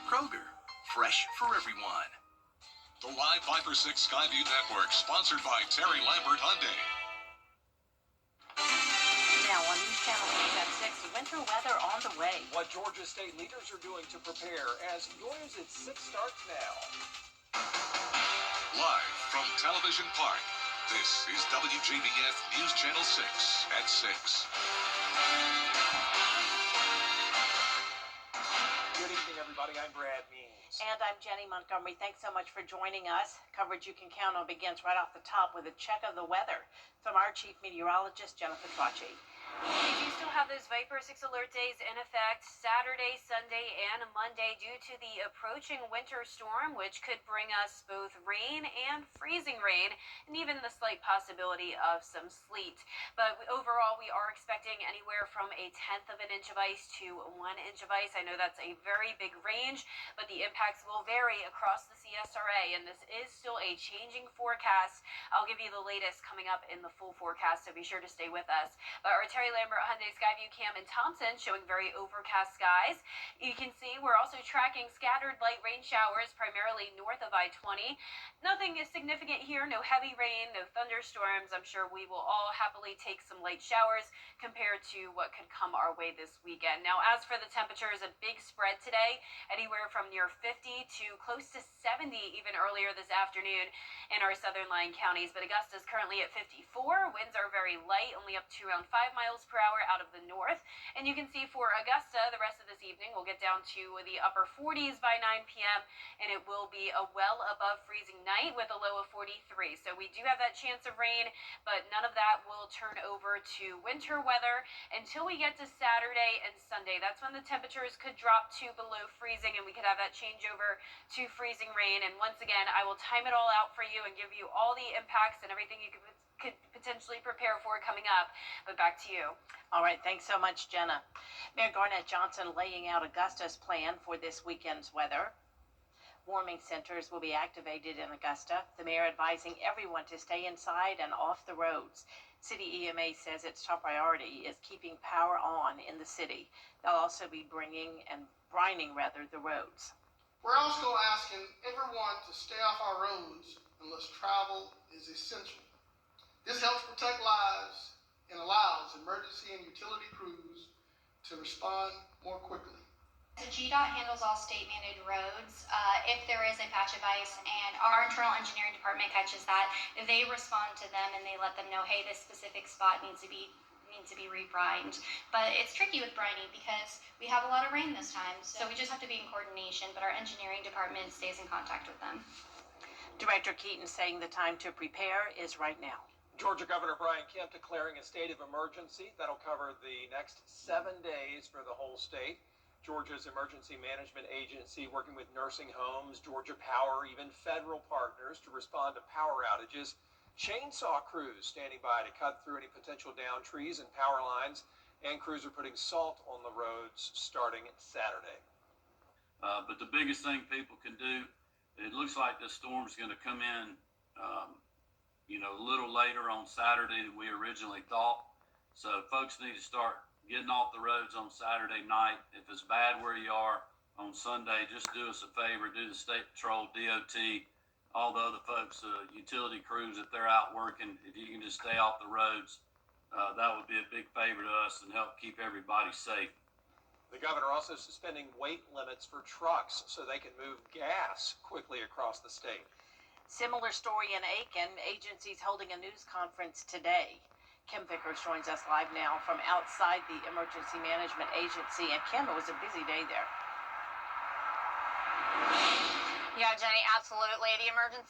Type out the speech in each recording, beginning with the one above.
Kroger, fresh for everyone. The Live Viper 6 Skyview Network, sponsored by Terry Lambert Hyundai. Now on News Channel 8 at 6, winter weather on the way. What Georgia state leaders are doing to prepare as Goyam's 6 starts now. Live from Television Park, this is WJBF News Channel 6 at 6. Good evening, everybody. I'm Brad Means. And I'm Jenny Montgomery. Thanks so much for joining us. Coverage you can count on begins right off the top with a check of the weather from our chief meteorologist, Jennifer Tracci. We do still have those Viper 6 alert days in effect Saturday, Sunday, and Monday due to the approaching winter storm, which could bring us both rain and freezing rain, and even the slight possibility of some sleet. But overall, we are expecting anywhere from a 1/10 of an inch of ice to 1 inch of ice. I know that's a very big range, but the impacts will vary across the CSRA, and this is still a changing forecast. I'll give you the latest coming up in the full forecast, so be sure to stay with us. But our Terry Lambert Hyundai Skyview Cam in Thompson showing very overcast skies. You can see we're also tracking scattered light rain showers primarily north of I-20. Nothing is significant here, no heavy rain, no thunderstorms. I'm sure we will all happily take some light showers compared to what could come our way this weekend. Now, as for the temperatures, a big spread today, anywhere from near 50 to close to 70 even earlier this afternoon in our southern lying counties. But Augusta is currently at 54. Winds are very light, only up to around 5 miles per hour out of the north. And you can see for Augusta, the rest of this evening, we'll get down to the upper 40s by 9 p.m. and it will be a well above freezing night with a low of 43. So we do have that chance of rain, but none of that will turn over to winter weather until we get to Saturday and Sunday. That's when the temperatures could drop to below freezing and we could have that changeover to freezing rain. And once again, I will time it all out for you and give you all the impacts and everything you could potentially prepare for coming up. But back to you. All right, thanks so much, Jenna. Mayor Garnett Johnson laying out Augusta's plan for this weekend's weather. Warming centers will be activated in Augusta. The mayor advising everyone to stay inside and off the roads. City EMA says its top priority is keeping power on in the city. They'll also be brining the roads. We're also asking everyone to stay off our roads unless travel is essential. This helps protect lives and allows emergency and utility crews to respond more quickly. So GDOT handles all state-mandated roads. If there is a patch of ice and our internal engineering department catches that, they respond to them and they let them know, hey, this specific spot needs to be rebrined. But it's tricky with brining because we have a lot of rain this time, so we just have to be in coordination, but our engineering department stays in contact with them. Director Keaton saying the time to prepare is right now. Georgia Governor Brian Kemp declaring a state of emergency. That'll cover the next 7 days for the whole state. Georgia's Emergency Management Agency working with nursing homes, Georgia Power, even federal partners to respond to power outages. Chainsaw crews standing by to cut through any potential downed trees and power lines, and crews are putting salt on the roads starting Saturday. But the biggest thing people can do, it looks like the storm's going to come in, a little later on Saturday than we originally thought. So folks need to start getting off the roads on Saturday night. If it's bad where you are on Sunday, just do us a favor, do the State Patrol, DOT, all the other folks, utility crews, if they're out working, if you can just stay off the roads, that would be a big favor to us and help keep everybody safe. The governor also suspending weight limits for trucks so they can move gas quickly across the state. Similar story in Aiken. Agencies holding a news conference today. Kim Vickers joins us live now from outside the Emergency Management Agency. And Kim, it was a busy day there. Yeah, Jenny, absolutely.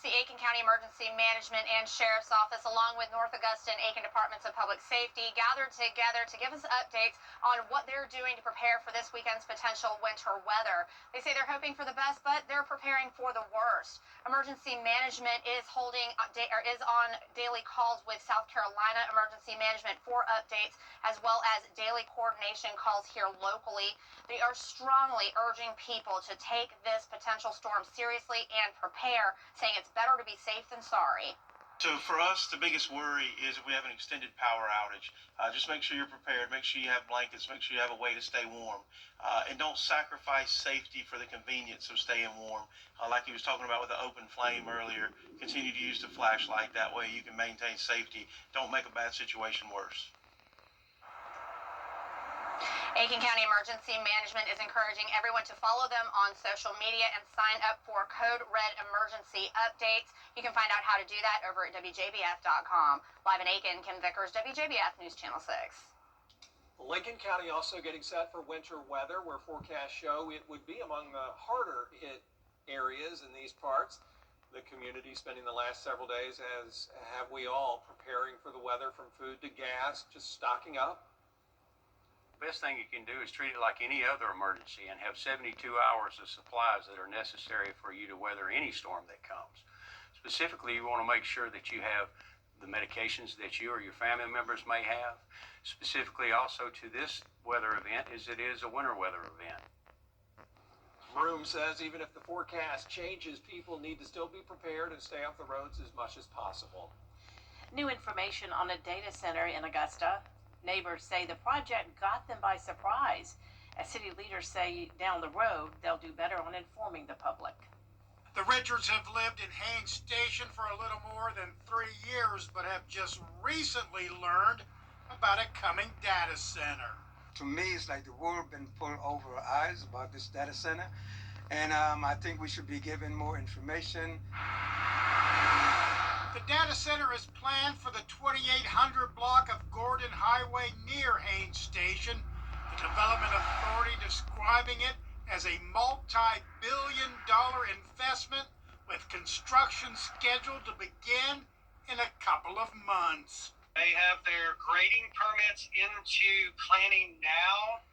The Aiken County Emergency Management and Sheriff's Office, along with North Augusta and Aiken Departments of Public Safety, gathered together to give us updates on what they're doing to prepare for this weekend's potential winter weather. They say they're hoping for the best, but they're preparing for the worst. Emergency Management is on daily calls with South Carolina Emergency Management for updates, as well as daily coordination calls here locally. They are strongly urging people to take this potential storm seriously and prepare, saying it's better to be safe than sorry. So for us, the biggest worry is if we have an extended power outage. Just make sure you're prepared. Make sure you have blankets. Make sure you have a way to stay warm. And don't sacrifice safety for the convenience of staying warm. Like he was talking about with the open flame earlier, continue to use the flashlight. That way you can maintain safety. Don't make a bad situation worse. Aiken County Emergency Management is encouraging everyone to follow them on social media and sign up for Code Red emergency updates. You can find out how to do that over at WJBF.com. Live in Aiken, Kim Vickers, WJBF News Channel 6. Lincoln County also getting set for winter weather, where forecasts show it would be among the harder hit areas in these parts. The community spending the last several days, as have we all, preparing for the weather from food to gas, just stocking up. Best thing you can do is treat it like any other emergency and have 72 hours of supplies that are necessary for you to weather any storm that comes. Specifically, you want to make sure that you have the medications that you or your family members may have. Specifically also to this weather event, is it is a winter weather event. Room says even if the forecast changes, people need to still be prepared and stay off the roads as much as possible. New information on a data center in Augusta. Neighbors say the project got them by surprise. As city leaders say down the road, they'll do better on informing the public. The Richards have lived in Haines Station for a little more than 3 years, but have just recently learned about a coming data center. To me, it's like the world been pulled over our eyes about this data center, and I think we should be given more information. The data center is planned for the 2800 block of Gordon Highway near Haines Station. The Development Authority describing it as a multi-billion-dollar investment with construction scheduled to begin in a couple of months. They have their grading permits into planning now.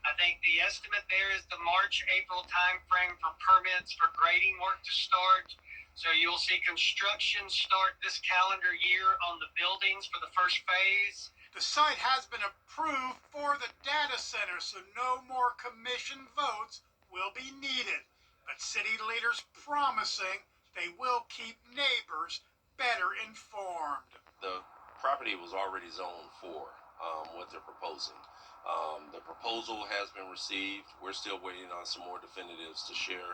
I think the estimate there is the March-April timeframe for permits for grading work to start. So you'll see construction start this calendar year on the buildings for the first phase. The site has been approved for the data center, so no more commission votes will be needed. But city leaders promising they will keep neighbors better informed. The property was already zoned for what they're proposing. The proposal has been received. We're still waiting on some more definitives to share.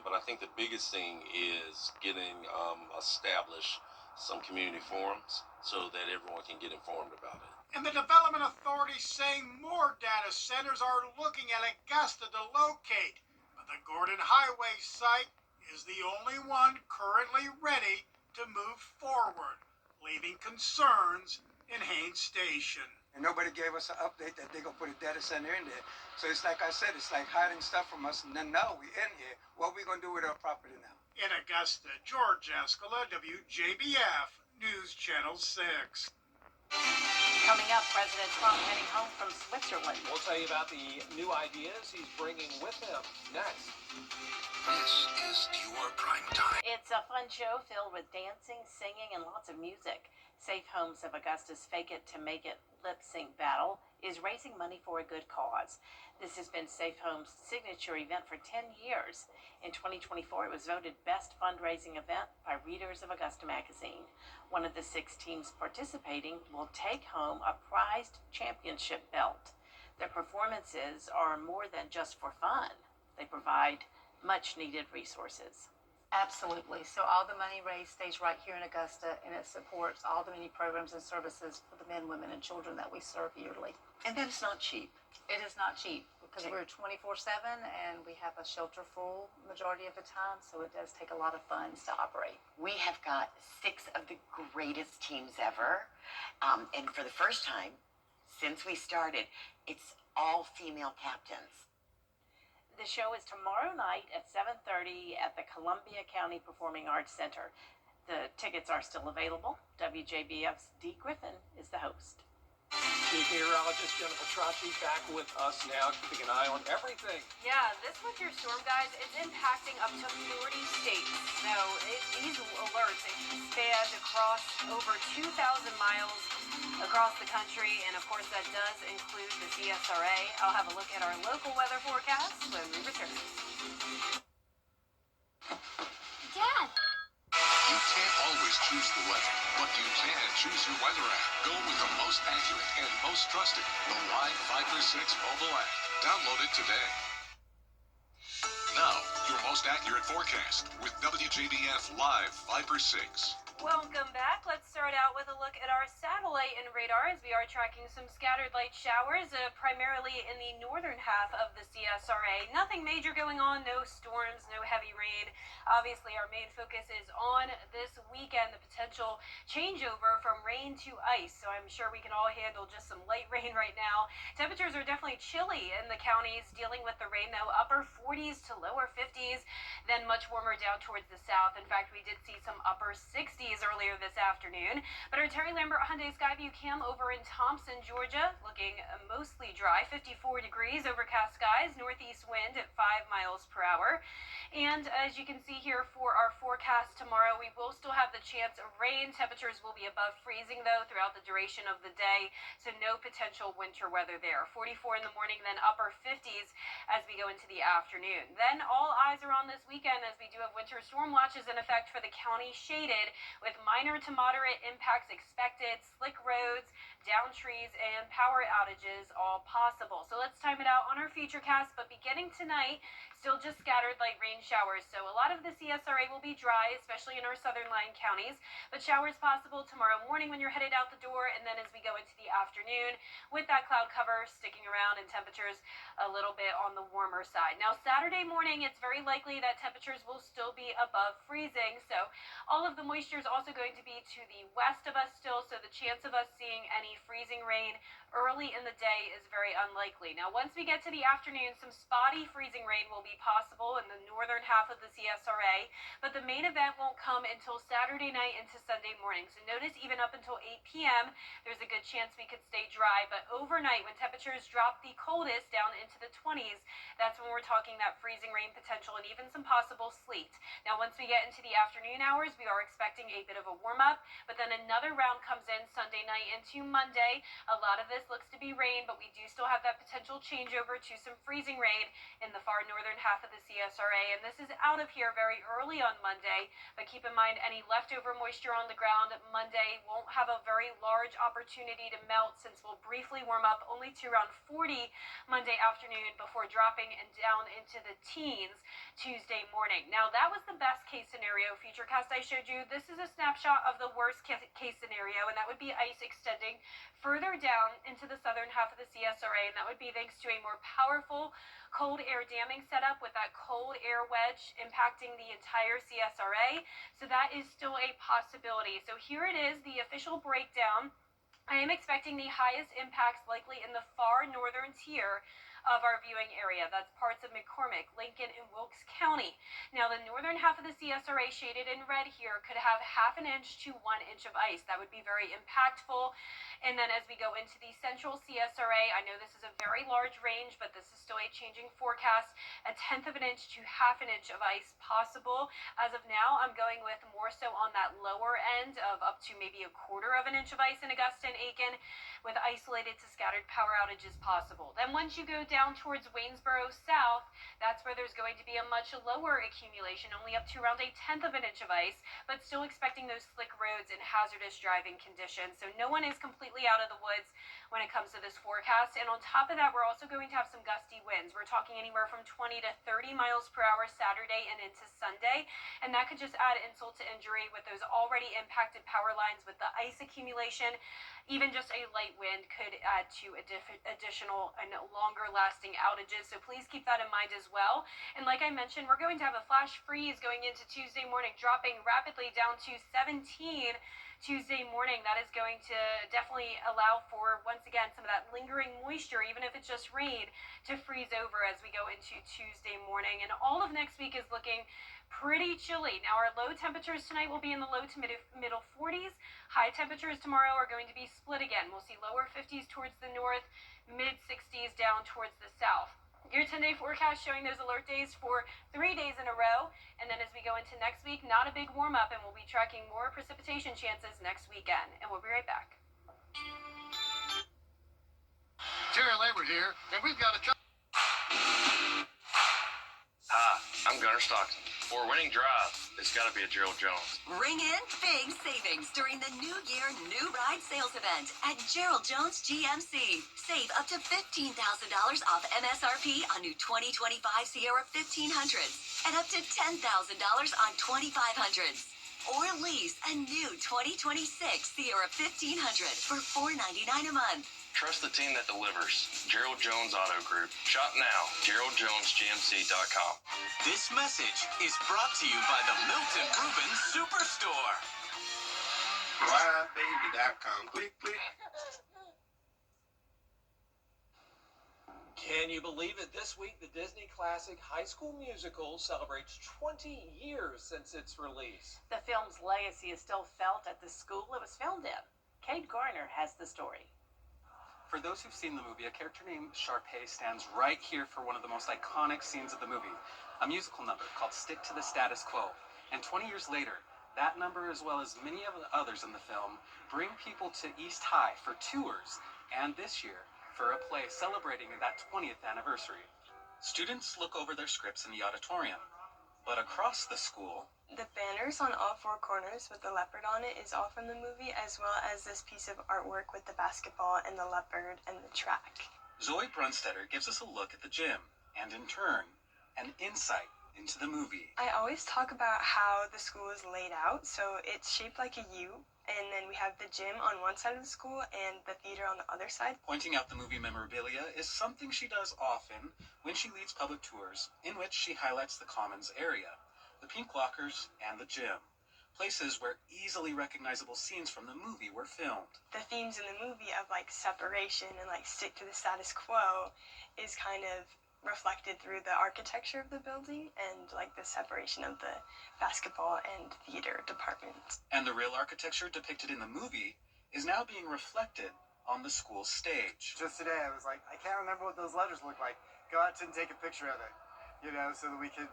But I think the biggest thing is getting established some community forums so that everyone can get informed about it. And the Development Authority saying more data centers are looking at Augusta to locate. But the Gordon Highway site is the only one currently ready to move forward, leaving concerns in Haines Station. And nobody gave us an update that they're going to put a data center in there. So it's like I said, it's like hiding stuff from us. And then now we're in here. What are we going to do with our property now? In Augusta, George Escala, WJBF News Channel 6. Coming up, President Trump heading home from Switzerland. We'll tell you about the new ideas he's bringing with him next. This is your prime time. It's a fun show filled with dancing, singing, and lots of music. Safe Homes of Augusta's Fake It to Make It lip sync battle is raising money for a good cause. This has been Safe Homes' signature event for 10 years. In 2024, it was voted best fundraising event by readers of Augusta magazine. One of the 6 teams participating will take home a prized championship belt. Their performances are more than just for fun. They provide much-needed resources. Absolutely. So all the money raised stays right here in Augusta, and it supports all the many programs and services for the men, women, and children that we serve yearly. And that is not cheap. It is not cheap because we're 24/7 and we have a shelter full majority of the time, so it does take a lot of funds to operate. We have got 6 of the greatest teams ever. And for the first time since we started, it's all female captains. The show is tomorrow night at 7:30 at the Columbia County Performing Arts Center. The tickets are still available. WJBF's Dee Griffin is the host. Chief Meteorologist Jennifer Tracci back with us now, keeping an eye on everything. Yeah, this winter storm, guys, it's impacting up to 40 states. Now, these alerts expand across over 2,000 miles across the country, and of course that does include the CSRA. I'll have a look at our local weather forecast when we return. You Dad! can't always choose the weather, Choose your weather app. Go with the most accurate and most trusted, the Live Viper 6 mobile app. Download it today. Now, your most accurate forecast with WJBF Live Viper 6. Welcome back. Let's start out with a look at our satellite and radar as we are tracking some scattered light showers, primarily in the northern half of the CSRA. Nothing major going on, no storms, no heavy rain. Obviously, our main focus is on this weekend, the potential changeover from rain to ice. So I'm sure we can all handle just some light rain right now. Temperatures are definitely chilly in the counties dealing with the rain, though, upper 40s to lower 50s, then much warmer down towards the south. In fact, we did see some upper 60s earlier this afternoon. But our Terry Lambert Hyundai Skyview cam over in Thompson, Georgia, looking mostly dry, 54 degrees, overcast skies, northeast wind at 5 miles per hour. And as you can see here for our forecast tomorrow, we will still have the chance of rain. Temperatures will be above freezing, though, throughout the duration of the day, so no potential winter weather there. 44 in the morning, then upper 50s as we go into the afternoon. Then all eyes are on this weekend as we do have winter storm watches in effect for the county shaded, with minor to moderate impacts expected, slick roads, down trees, and power outages all possible. So let's time it out on our futurecast, but beginning tonight, still just scattered light rain showers. So a lot of the CSRA will be dry, especially in our southern line counties, but showers possible tomorrow morning when you're headed out the door, and then as we go into the afternoon with that cloud cover sticking around and temperatures a little bit on the warmer side. Now Saturday morning, it's very likely that temperatures will still be above freezing, so all of the moisture is also going to be to the west of us still, so the chance of us seeing any freezing rain early in the day is very unlikely. Now, once we get to the afternoon, some spotty freezing rain will be possible in the northern half of the CSRA, but the main event won't come until Saturday night into Sunday morning. So notice even up until 8 p.m., there's a good chance we could stay dry, but overnight, when temperatures drop the coldest down into the 20s, that's when we're talking that freezing rain potential and even some possible sleet. Now, once we get into the afternoon hours, we are expecting a bit of a warm-up, but then another round comes in Sunday night into Monday. A lot of this looks to be rain, but we do still have that potential changeover to some freezing rain in the far northern half of the CSRA, and this is out of here very early on Monday, but keep in mind any leftover moisture on the ground Monday won't have a very large opportunity to melt, since we'll briefly warm up only to around 40 Monday afternoon before dropping and down into the teens Tuesday morning. Now, that was the best case scenario futurecast I showed you. This is a snapshot of the worst case scenario, and that would be ice extending further down into the southern half of the CSRA, and that would be thanks to a more powerful cold air damming setup with that cold air wedge impacting the entire CSRA. So that is still a possibility. So here it is, the official breakdown. I am expecting the highest impacts likely in the far northern tier of our viewing area. That's parts of McCormick, Lincoln, and Wilkes County. Now, the northern half of the CSRA, shaded in red here, could have ½ inch to 1 inch of ice. That would be very impactful. And then as we go into the central CSRA, I know this is a very large range, but this is still a changing forecast. 1/10 of an inch to ½ an inch of ice possible. As of now, I'm going with more so on that lower end of up to maybe 1/4 of an inch of ice in Augusta and Aiken, with isolated to scattered power outages possible. Then once you go down towards Waynesboro South, that's where there's going to be a much lower accumulation, only up to around 1/10 of an inch of ice, but still expecting those slick roads and hazardous driving conditions. So no one is completely out of the woods when it comes to this forecast. And on top of that, we're also going to have some gusty winds. We're talking anywhere from 20 to 30 miles per hour Saturday and into Sunday, and that could just add insult to injury with those already impacted power lines with the ice accumulation. Even just a light wind could add to additional and longer lasting outages, so please keep that in mind as well. And like I mentioned, we're going to have a flash freeze going into Tuesday morning, dropping rapidly down to 17 Tuesday morning. That is going to definitely allow for, once again, some of that lingering moisture, even if it's just rain, to freeze over as we go into Tuesday morning. And all of next week is looking pretty chilly. Now, our low temperatures tonight will be in the low to middle 40s. High temperatures tomorrow are going to be split again. We'll see lower 50s towards the north, mid 60s down towards the south. Your 10-day forecast showing those alert days for 3 days in a row. And then as we go into next week, not a big warm-up, and we'll be tracking more precipitation chances next weekend. And we'll be right back. Terry Lambert here, and we've got a... Hi, I'm Gunnar Stockton. For a winning drive, it's got to be a Gerald Jones. Ring in big savings during the New Year New Ride Sales event at Gerald Jones GMC. Save up to $15,000 off MSRP on new 2025 Sierra 1500s and up to $10,000 on 2500s. Or lease a new 2026 Sierra 1500 for $499 a month. Trust the team that delivers. Gerald Jones Auto Group. Shop now. GeraldJonesGMC.com. This message is brought to you by the Milton Rubin Superstore. WJBF.com. Click, click. Can you believe it? This week, the Disney classic High School Musical celebrates 20 years since its release. The film's legacy is still felt at the school it was filmed in. Kate Garner has the story. For those who've seen the movie, a character named Sharpay stands right here for one of the most iconic scenes of the movie, a musical number called Stick to the Status Quo. And 20 years later, that number, as well as many of the others in the film, bring people to East High for tours, and this year, for a play celebrating that 20th anniversary. Students look over their scripts in the auditorium, but across the school, the banners on all four corners with the leopard on it is all from the movie, as well as this piece of artwork with the basketball and the leopard and the track. Zoe Brunstetter gives us a look at the gym, and in turn, an insight into the movie. I always talk about how the school is laid out, so it's shaped like a U, and then we have the gym on one side of the school and the theater on the other side. Pointing out the movie memorabilia is something she does often when she leads public tours, in which she highlights the commons area, the pink lockers, and the gym, places where easily recognizable scenes from the movie were filmed. The themes in the movie of like separation and like stick to the status quo is kind of reflected through the architecture of the building and like the separation of the basketball and theater departments. And the real architecture depicted in the movie is now being reflected on the school's stage. Just today I was like, I can't remember what those letters look like. Go out and take a picture of it, so that we could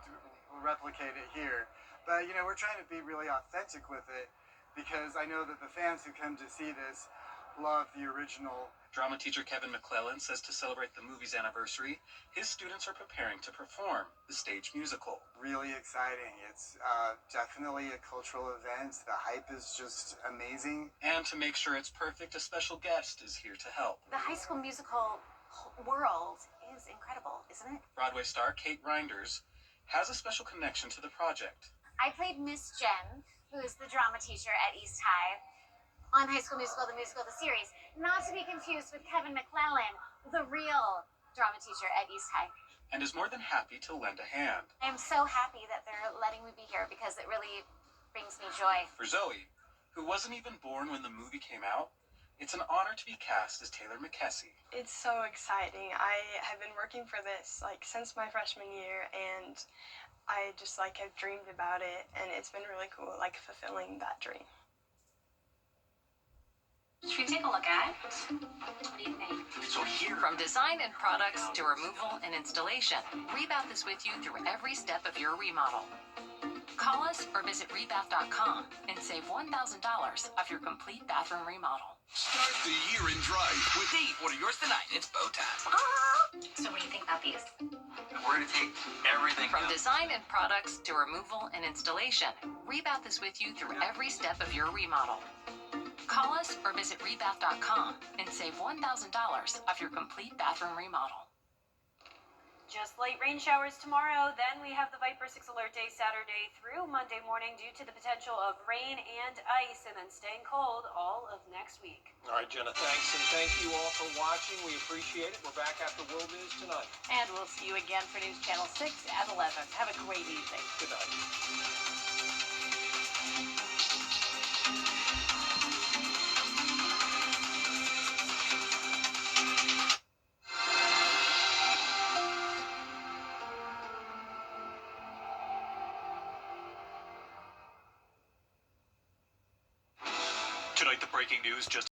replicate it here. But we're trying to be really authentic with it, because I know that the fans who come to see this love the original. Drama teacher Kevin McClellan says to celebrate the movie's anniversary, his students are preparing to perform the stage musical. Really exciting. It's definitely a cultural event. The hype is just amazing. And to make sure it's perfect, a special guest is here to help. The High School Musical world is incredible, isn't it? Broadway star Kate Reinders has a special connection to the project. I played Miss Jen, who is the drama teacher at East High, on High School Musical, the series. Not to be confused with Kevin McClellan, the real drama teacher at East High. And is more than happy to lend a hand. I am so happy that they're letting me be here, because it really brings me joy. For Zoe, who wasn't even born when the movie came out, it's an honor to be cast as Taylor McKessie. It's so exciting. I have been working for this since my freshman year, and I just have dreamed about it, and it's been really cool, fulfilling that dream. Should we take a look at it? What do you think? So here, from design and products to removal and installation, Rebath is with you through every step of your remodel. Call us or visit rebath.com and save $1,000 off your complete bathroom remodel. Start the year in drive with Dave. Order yours tonight. It's bow time. So what do you think about these? We're going to take everything From design and products to removal and installation, Rebath is with you through every step of your remodel. Call us or visit rebath.com and save $1,000 off your complete bathroom remodel. Just light rain showers tomorrow. Then we have the Viper 6 alert day Saturday through Monday morning due to the potential of rain and ice, and then staying cold all of next week. All right, Jenna, thanks. And thank you all for watching. We appreciate it. We're back after World News tonight. And we'll see you again for News Channel 6 at 11. Have a great evening. Good night. Tonight, the breaking news just